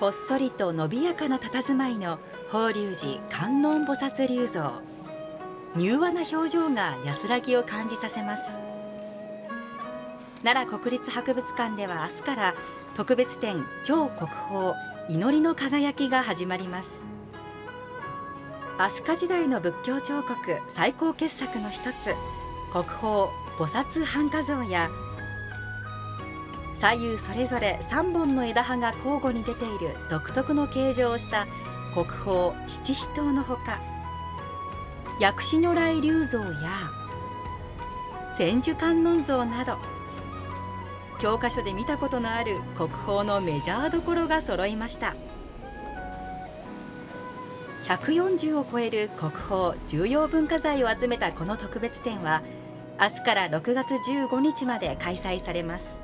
ほっそりと伸びやかな佇まいの法隆寺観音菩薩立像。柔和な表情が安らぎを感じさせます。奈良国立博物館では明日から特別展超国宝祈りの輝きが始まります。飛鳥時代の仏教彫刻最高傑作の一つ、国宝菩薩半跏像や左右それぞれ3本の枝葉が交互に出ている独特の形状をした国宝七秘塔のほか、薬師如来立像や千手観音像など、教科書で見たことのある国宝のメジャーどころが揃いました。140を超える国宝重要文化財を集めたこの特別展は明日から6月15日まで開催されます。